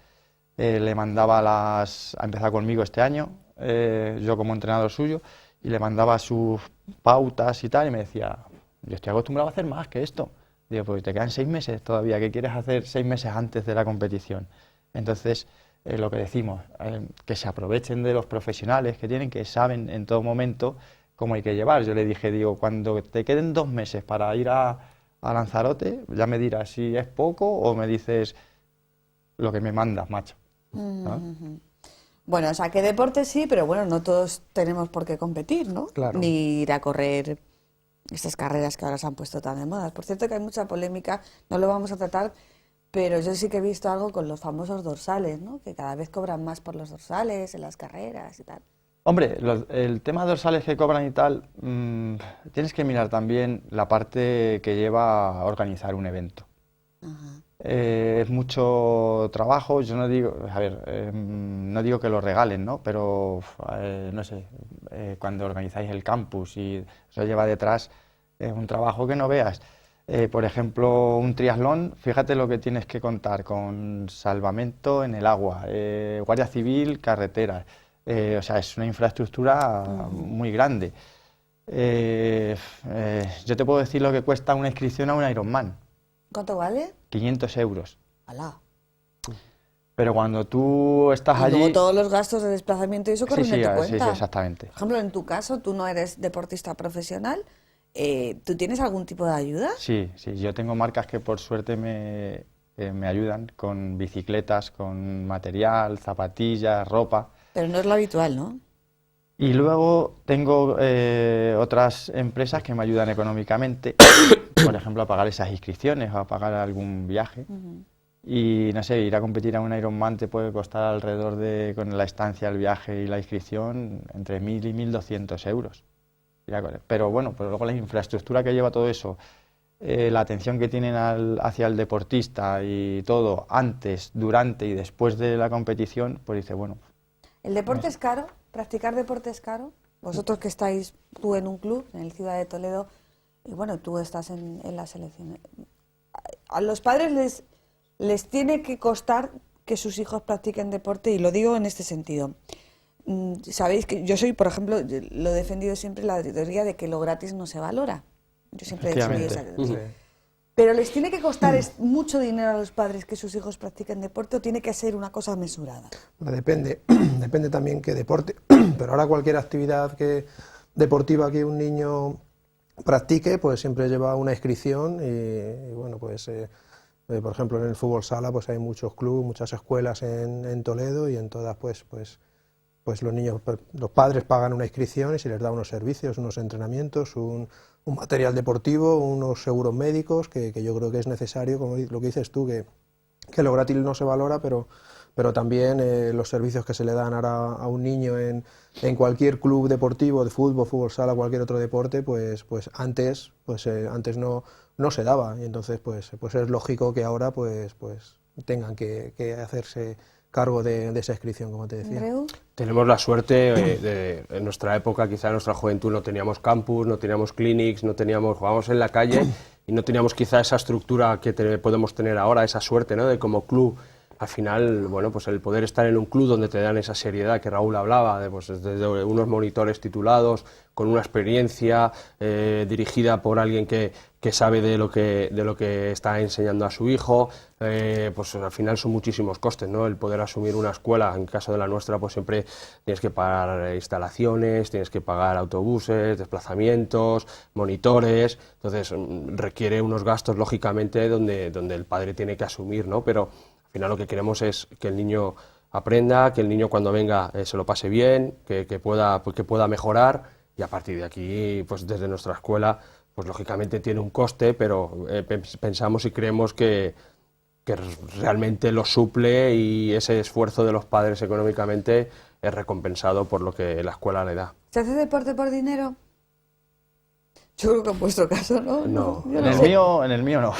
le mandaba ha empezado conmigo este año, yo como entrenador suyo, y le mandaba sus pautas y tal, y me decía, yo estoy acostumbrado a hacer más que esto. Digo, pues te quedan 6 meses todavía, ¿qué quieres hacer 6 meses antes de la competición? Entonces, lo que decimos, que se aprovechen de los profesionales que tienen, que saben en todo momento cómo hay que llevar. Yo le dije, digo, cuando te queden 2 meses para ir a Lanzarote, ya me dirás si es poco o me dices lo que me mandas, macho. ¿No? Bueno, o sea, que deporte sí, pero bueno, no todos tenemos por qué competir, ¿no? Claro. Ni ir a correr estas carreras que ahora se han puesto tan de moda. Por cierto que hay mucha polémica, no lo vamos a tratar, pero yo sí que he visto algo con los famosos dorsales, ¿no? Que cada vez cobran más por los dorsales en las carreras y tal. Hombre, el tema de dorsales que cobran y tal, tienes que mirar también la parte que lleva a organizar un evento. Ajá. Es mucho trabajo, yo no digo, a ver, no digo que lo regalen, ¿no? Pero, no sé, cuando organizáis el campus y eso lleva detrás un trabajo que no veas. Por ejemplo, un triatlón, fíjate lo que tienes que contar con salvamento en el agua, Guardia Civil, carreteras, o sea, es una infraestructura muy grande. Yo te puedo decir lo que cuesta una inscripción a un Ironman. ¿Cuánto vale? 500 euros. ¡Hala! Pero cuando tú estás Y luego allí... todos los gastos de desplazamiento y eso corren de tu sí, cuenta. exactamente. Por ejemplo, en tu caso, tú no eres deportista profesional, ¿tú tienes algún tipo de ayuda? Sí, yo tengo marcas que por suerte me ayudan con bicicletas, con material, zapatillas, ropa. Pero no es lo habitual, ¿no? Y luego tengo otras empresas que me ayudan económicamente, por ejemplo, a pagar esas inscripciones o a pagar algún viaje. Y no sé, ir a competir a un Ironman te puede costar alrededor de, con la estancia, el viaje y la inscripción, entre 1.000 y 1.200 euros. Pero bueno, pero luego la infraestructura que lleva todo eso, la atención que tienen hacia el deportista y todo, antes, durante y después de la competición, pues dice, bueno... ¿El deporte es caro? ¿Practicar deporte es caro? Vosotros que estáis, tú en un club, en el Ciudad de Toledo, y bueno, tú estás en la selección. A los padres les tiene que costar que sus hijos practiquen deporte, y lo digo en este sentido. Sabéis que yo soy, por ejemplo, lo he defendido siempre, la teoría de que lo gratis no se valora. Yo siempre he defendido esa. Efectivamente. Sí. Pero ¿les tiene que costar mucho dinero a los padres que sus hijos practiquen deporte o tiene que ser una cosa mesurada? Depende, depende también qué deporte, pero ahora cualquier actividad deportiva que un niño practique, pues siempre lleva una inscripción y bueno, pues por ejemplo en el fútbol sala pues hay muchos clubes, muchas escuelas en Toledo y en todas pues los niños, los padres pagan una inscripción y se les da unos servicios, unos entrenamientos, un material deportivo, unos seguros médicos, que yo creo que es necesario, como lo que dices tú, que lo gratis no se valora, pero también los servicios que se le dan ahora a un niño en cualquier club deportivo, de fútbol, fútbol sala, cualquier otro deporte, pues antes no se daba, y entonces pues es lógico que ahora pues tengan que hacerse cargo de esa inscripción, como te decía. ¿Andreu? Tenemos la suerte en nuestra época, quizá en nuestra juventud, no teníamos campus, no teníamos clinics, jugábamos en la calle y no teníamos quizá esa estructura que podemos tener ahora, esa suerte, ¿no?, de como club. Al final, bueno, pues el poder estar en un club donde te dan esa seriedad que Raúl hablaba, desde unos monitores titulados, con una experiencia dirigida por alguien que sabe de lo que está enseñando a su hijo, pues al final son muchísimos costes, ¿no? El poder asumir una escuela, en caso de la nuestra, pues siempre tienes que pagar instalaciones, tienes que pagar autobuses, desplazamientos, monitores, entonces requiere unos gastos, lógicamente, donde el padre tiene que asumir, ¿no? Pero al final lo que queremos es que el niño aprenda, que el niño cuando venga se lo pase bien, que pueda mejorar, y a partir de aquí, pues desde nuestra escuela, pues lógicamente tiene un coste, pero pensamos y creemos que realmente lo suple, y ese esfuerzo de los padres económicamente es recompensado por lo que la escuela le da. ¿Se hace deporte por dinero? Yo creo que en vuestro caso no. No. Yo En no el sé. mío no.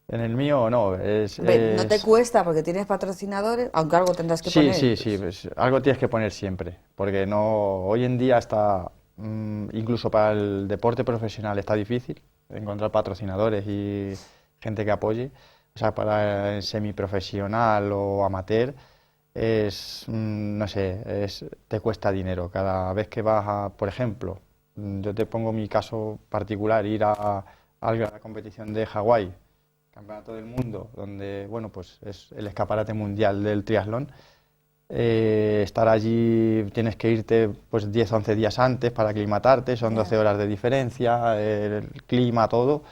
En el mío no. No te cuesta porque tienes patrocinadores, aunque algo tendrás que Sí, poner. sí, pues, algo tienes que poner siempre, porque hoy en día está, incluso para el deporte profesional está difícil encontrar patrocinadores y gente que apoye. O sea, para el semiprofesional o amateur no sé, te cuesta dinero. Cada vez que vas por ejemplo, yo te pongo mi caso particular, ir a la competición de Hawái, Campeonato del Mundo, donde, bueno, pues es el escaparate mundial del triatlón. Estar allí, tienes que irte pues 10 o 11 días antes para aclimatarte, son 12 horas de diferencia, el clima, todo.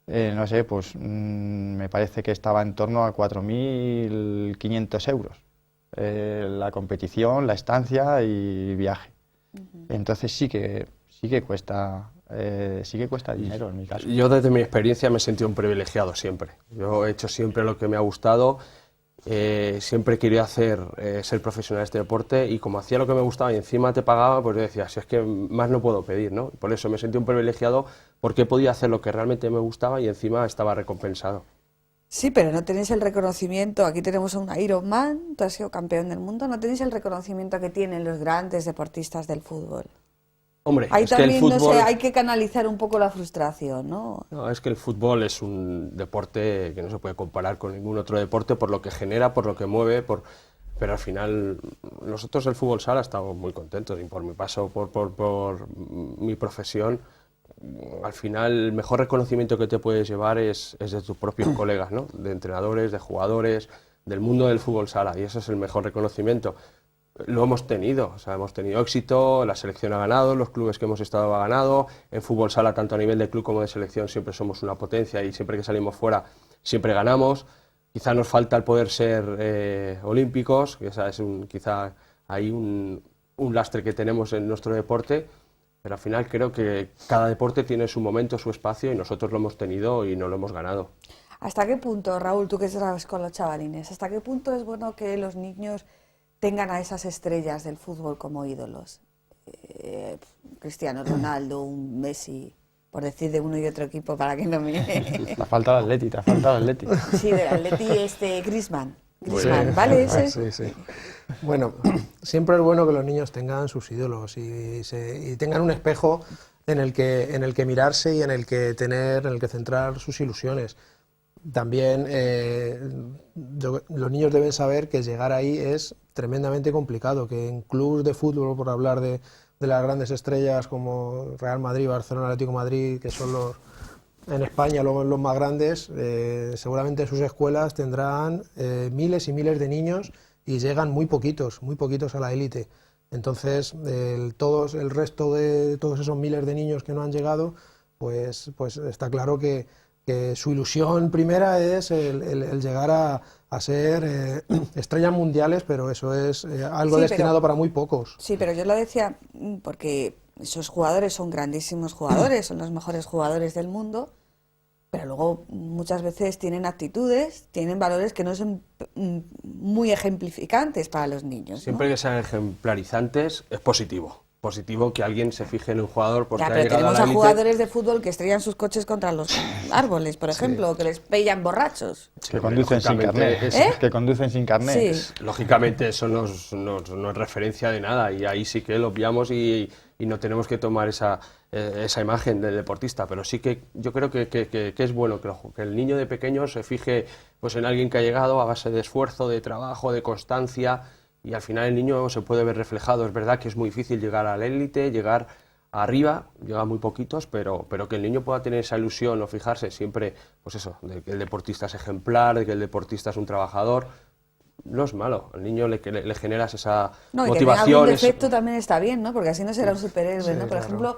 No sé, pues me parece que estaba en torno a 4.500 euros. La competición, la estancia y viaje. Entonces sí que cuesta. Sí que cuesta dinero en mi caso. Yo desde mi experiencia me he sentido un privilegiado siempre. Yo he hecho siempre lo que me ha gustado, siempre he querido ser profesional de este deporte, y como hacía lo que me gustaba y encima te pagaba, pues yo decía, si es que más no puedo pedir, ¿no? Por eso me sentí un privilegiado, porque podía hacer lo que realmente me gustaba y encima estaba recompensado. Sí, pero no tenéis el reconocimiento. Aquí tenemos a un Ironman, tú has sido campeón del mundo, no tenéis el reconocimiento que tienen los grandes deportistas del fútbol. Hombre, Ahí es que el también, no fútbol... sé, hay que canalizar un poco la frustración, ¿no? No, es que el fútbol es un deporte que no se puede comparar con ningún otro deporte por lo que genera, por lo que mueve, pero al final nosotros el fútbol sala estamos muy contentos, y por mi paso por mi profesión, al final el mejor reconocimiento que te puedes llevar es de tus propios colegas, ¿no? De entrenadores, de jugadores, del mundo del fútbol sala, y ese es el mejor reconocimiento. Lo hemos tenido, o sea, hemos tenido éxito, la selección ha ganado, los clubes que hemos estado ha ganado, en fútbol sala tanto a nivel de club como de selección siempre somos una potencia, y siempre que salimos fuera siempre ganamos. Quizá nos falta el poder ser olímpicos, que esa es quizá hay un lastre que tenemos en nuestro deporte, pero al final creo que cada deporte tiene su momento, su espacio, y nosotros lo hemos tenido y no lo hemos ganado. ¿Hasta qué punto, Raúl, tú que sabes con los chavalines, hasta qué punto es bueno que los niños tengan a esas estrellas del fútbol como ídolos? Cristiano Ronaldo, un Messi, por decir de uno y otro equipo para que no me... Te ha faltado el Atleti, te ha faltado el Atleti. Sí, del Atleti, Griezmann, ¿vale? Ese. Sí, sí. Bueno, siempre es bueno que los niños tengan sus ídolos y tengan un espejo en el que mirarse y en el que centrar sus ilusiones. También los niños deben saber que llegar ahí es tremendamente complicado, que en clubes de fútbol, por hablar de de las grandes estrellas como Real Madrid, Barcelona, Atlético de Madrid, que son en España los más grandes, seguramente sus escuelas tendrán miles y miles de niños y llegan muy poquitos a la élite. Entonces, el resto de todos esos miles de niños que no han llegado, pues está claro que su ilusión primera es el llegar a ser estrellas mundiales, pero eso es algo destinado para muy pocos. Sí, pero yo lo decía porque esos jugadores son grandísimos jugadores, son los mejores jugadores del mundo, pero luego muchas veces tienen actitudes, tienen valores que no son muy ejemplificantes para los niños, ¿no? Siempre que sean ejemplarizantes es positivo. Positivo que alguien se fije en un jugador porque Ya, ha pero llegado tenemos a a la élite. jugadores de fútbol que estrellan sus coches contra los árboles, por ejemplo, o que les pillan borrachos. Que conducen sin lógicamente carnet. ¿Eh? Que conducen sin carnet. Sí. Lógicamente eso no es referencia de nada y ahí sí que lo obviamos y no tenemos que tomar esa imagen del deportista, pero sí que yo creo que es bueno que el niño de pequeño se fije pues en alguien que ha llegado a base de esfuerzo, de trabajo, de constancia, y al final el niño se puede ver reflejado. Es verdad que es muy difícil llegar a la élite, llegar arriba, llegan muy poquitos, pero que el niño pueda tener esa ilusión o fijarse siempre, pues eso, de que el deportista es ejemplar, de que el deportista es un trabajador. No es malo, al niño le generas esa No, y motivación. que tenga algún defecto también está bien, ¿no? Porque así no será un superhéroe, Sí, ¿no? Por claro. ejemplo,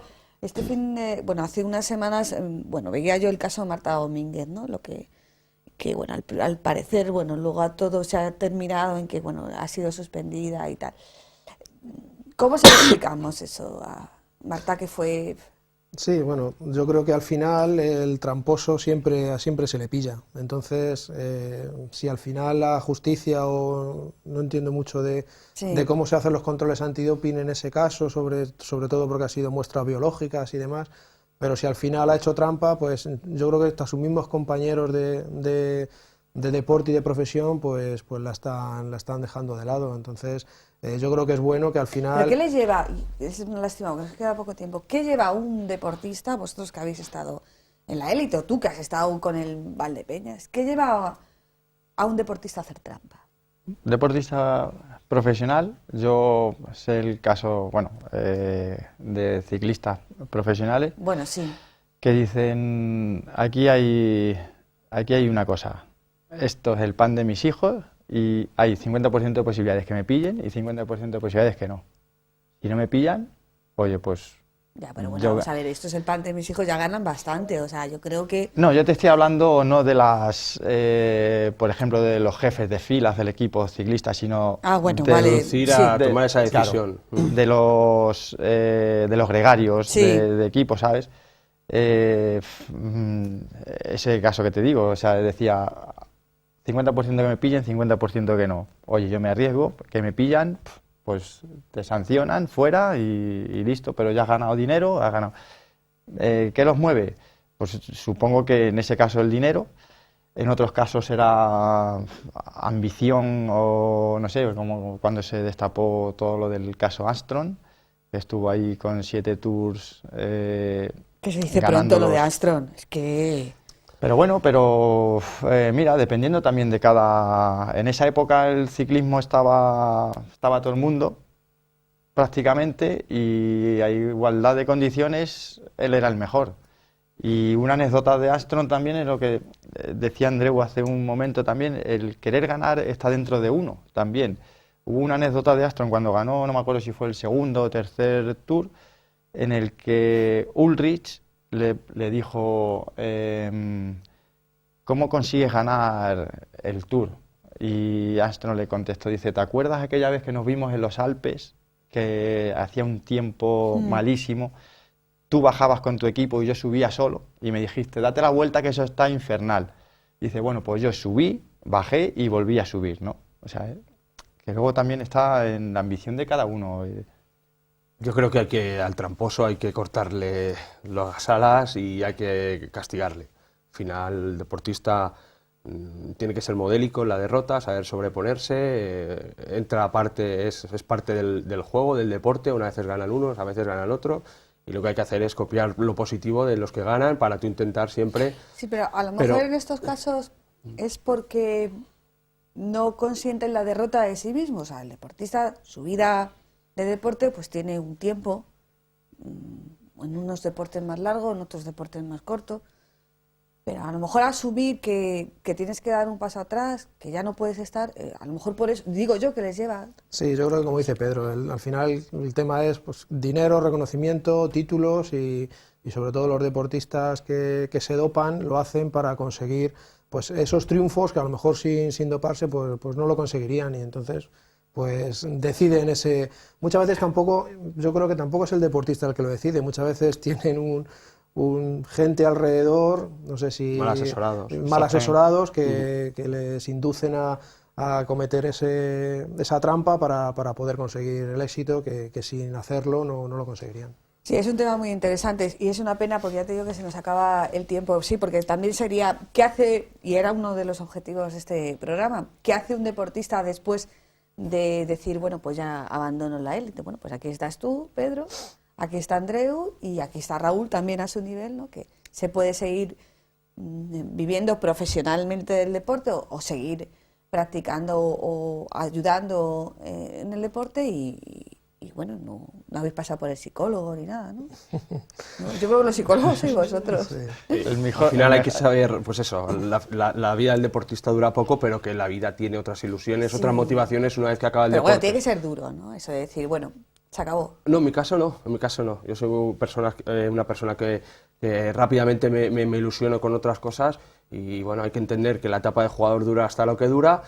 hace unas semanas, veía yo el caso de Marta Domínguez, ¿no? Lo que bueno, al parecer, bueno, luego todo se ha terminado en que, bueno, ha sido suspendida y tal. ¿Cómo se lo explicamos eso a Marta, que fue... Sí, bueno, yo creo que al final el tramposo siempre se le pilla. Entonces, si al final la justicia, o no entiendo mucho de cómo se hacen los controles antidoping en ese caso, sobre todo porque ha sido muestras biológicas y demás, pero si al final ha hecho trampa, pues yo creo que hasta sus mismos compañeros de deporte y de profesión, pues la están dejando de lado. Entonces, yo creo que es bueno que al final... ¿Pero qué les lleva, es una lástima, porque nos queda poco tiempo, qué lleva a un deportista, vosotros que habéis estado en la élite, o tú que has estado con el Valdepeñas, qué lleva a un deportista a hacer trampa? Deportista profesional, yo sé el caso, bueno, de ciclistas profesionales Bueno, sí. que dicen, aquí hay una cosa, esto es el pan de mis hijos y hay 50% de posibilidades que me pillen y 50% de posibilidades que no. Si no me pillan, oye, pues... Ya, pero bueno, yo- vamos a ver, esto es el pan de mis hijos, ya ganan bastante, o sea, yo creo que... No, yo te estoy hablando no de las, por ejemplo, de los jefes de filas del equipo ciclista, sino Ah, bueno, de, vale. Reducir a Sí. tomar esa claro, decisión. de los gregarios Sí. de equipo, ¿sabes? Ese caso que te digo, o sea, decía 50% que me pillen, 50% que no. Oye, yo me arriesgo, que me pillan, pues te sancionan fuera y listo, pero ya has ganado dinero, has ganado. ¿Qué los mueve? Pues supongo que en ese caso el dinero, en otros casos era ambición o no sé, como cuando se destapó todo lo del caso Armstrong, que estuvo ahí con 7 tours. Que se dice pronto lo de Armstrong, es que... Pero bueno, mira, dependiendo también de cada... En esa época el ciclismo estaba todo el mundo, prácticamente, y a igualdad de condiciones él era el mejor. Y una anécdota de Armstrong también es lo que decía Andreu hace un momento también, el querer ganar está dentro de uno también. Hubo una anécdota de Armstrong cuando ganó, no me acuerdo si fue el segundo o tercer tour, en el que Ulrich le dijo, ¿cómo consigues ganar el Tour? Y Armstrong le contestó, dice, ¿te acuerdas aquella vez que nos vimos en los Alpes, que hacía un tiempo malísimo? Tú bajabas con tu equipo y yo subía solo, y me dijiste, date la vuelta que eso está infernal. Dice, bueno, pues yo subí, bajé y volví a subir, ¿no? O sea, que luego también está en la ambición de cada uno. Yo creo que al tramposo hay que cortarle las alas y hay que castigarle. Al final, el deportista tiene que ser modélico en la derrota, saber sobreponerse, entra aparte, es parte del juego, del deporte, unas veces ganan unos, a veces ganan otros, y lo que hay que hacer es copiar lo positivo de los que ganan para tú intentar siempre... Sí, pero a lo mejor en estos casos es porque no consienten la derrota de sí mismos. O sea, el deportista, su vida de deporte, pues tiene un tiempo en unos deportes más largos, en otros deportes más cortos. Pero a lo mejor asumir que tienes que dar un paso atrás, que ya no puedes estar, a lo mejor por eso, digo yo, que les lleva. Sí, yo creo que como dice Pedro, al final el tema es pues, dinero, reconocimiento, títulos y sobre todo los deportistas que se dopan lo hacen para conseguir pues esos triunfos que a lo mejor sin doparse pues no lo conseguirían y entonces pues deciden ese... Muchas veces tampoco, yo creo que tampoco es el deportista el que lo decide, muchas veces tienen un gente alrededor, no sé si... mal asesorados que les inducen a cometer esa trampa para poder conseguir el éxito que sin hacerlo no lo conseguirían. Sí, es un tema muy interesante y es una pena porque ya te digo que se nos acaba el tiempo, sí, porque también sería, ¿qué hace, y era uno de los objetivos de este programa, qué hace un deportista después de decir, bueno, pues ya abandono la élite? Bueno, pues aquí estás tú, Pedro, aquí está Andreu y aquí está Raúl también a su nivel, ¿no? Que se puede seguir viviendo profesionalmente del deporte o seguir practicando o ayudando en el deporte y bueno, no habéis pasado por el psicólogo ni nada, ¿no? Yo creo que los psicólogos sois vosotros. Sí. Al final hay que saber, pues eso, la vida del deportista dura poco, pero que la vida tiene otras ilusiones, Sí. otras motivaciones una vez que acaba el Pero deporte. bueno, tiene que ser duro, ¿no? Eso de decir, bueno, se acabó. No, en mi caso no. Yo soy una persona que rápidamente me ilusiono con otras cosas y bueno, hay que entender que la etapa de jugador dura hasta lo que dura.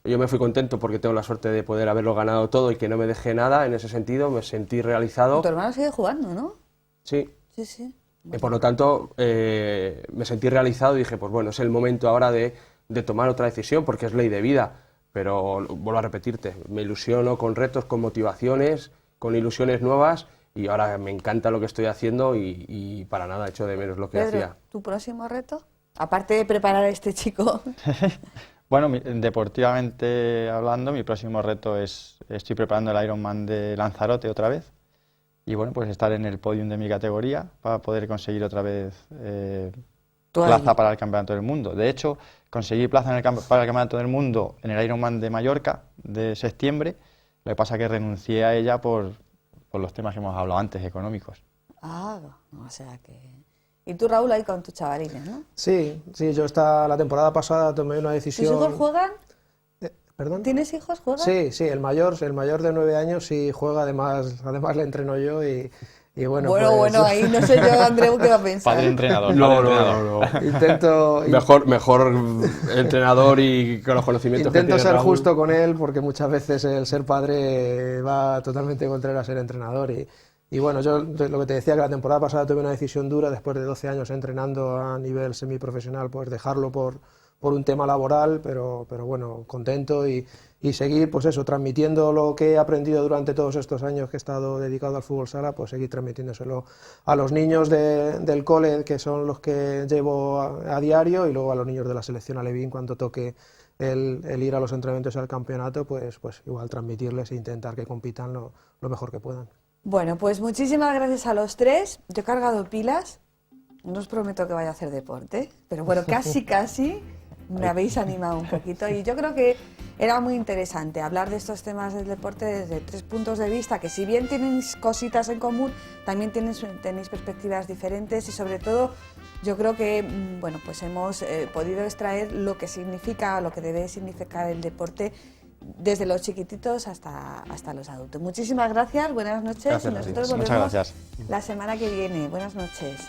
Yo me fui contento porque tengo la suerte de poder haberlo ganado todo y que no me dejé nada en ese sentido, me sentí realizado. Tu hermano sigue jugando, ¿no? Sí. Sí, sí. Y por lo tanto, me sentí realizado y dije, pues bueno, es el momento ahora de tomar otra decisión porque es ley de vida. Pero vuelvo a repetirte, me ilusiono con retos, con motivaciones, con ilusiones nuevas y ahora me encanta lo que estoy haciendo y para nada echo de menos lo que Pedro, hacía. ¿tu próximo reto? Aparte de preparar a este chico. Bueno, deportivamente hablando, mi próximo reto estoy preparando el Ironman de Lanzarote otra vez y bueno, pues estar en el podium de mi categoría para poder conseguir otra vez plaza para el Campeonato del Mundo. De hecho, conseguí plaza para el Campeonato del Mundo en el Ironman de Mallorca de septiembre, lo que pasa es que renuncié a ella por los temas que hemos hablado antes, económicos. Ah, o sea que... Y tú, Raúl, ahí con tus chavalines, ¿no? Sí, yo la temporada pasada tomé una decisión... ¿Tus hijos juegan? ¿Perdón? ¿Tienes hijos? ¿Juegan? Sí, el mayor de 9 años sí juega, además le entreno yo y bueno, Bueno, ahí no sé yo, Andreu, qué va a pensar. Padre entrenador. No. Intento Mejor entrenador y con los conocimientos que tiene ser Raúl. justo con él porque muchas veces el ser padre va totalmente contrario a ser entrenador y bueno, yo lo que te decía que la temporada pasada tuve una decisión dura después de 12 años entrenando a nivel semiprofesional, pues dejarlo por un tema laboral, pero bueno, contento y seguir, pues eso, transmitiendo lo que he aprendido durante todos estos años que he estado dedicado al fútbol sala, pues seguir transmitiéndoselo a los niños del cole, que son los que llevo a diario, y luego a los niños de la selección alevín cuando toque el ir a los entrenamientos y al campeonato, pues igual transmitirles e intentar que compitan lo mejor que puedan. Bueno, pues muchísimas gracias a los tres. Yo he cargado pilas. No os prometo que vaya a hacer deporte, pero bueno, casi me habéis animado un poquito y yo creo que era muy interesante hablar de estos temas del deporte desde 3 puntos de vista, que si bien tenéis cositas en común, también tenéis perspectivas diferentes y sobre todo yo creo que bueno, pues hemos podido extraer lo que significa, lo que debe significar el deporte desde los chiquititos hasta los adultos. Muchísimas gracias, buenas noches. Gracias, y nosotros Muchas volvemos gracias. la semana que viene. Buenas noches.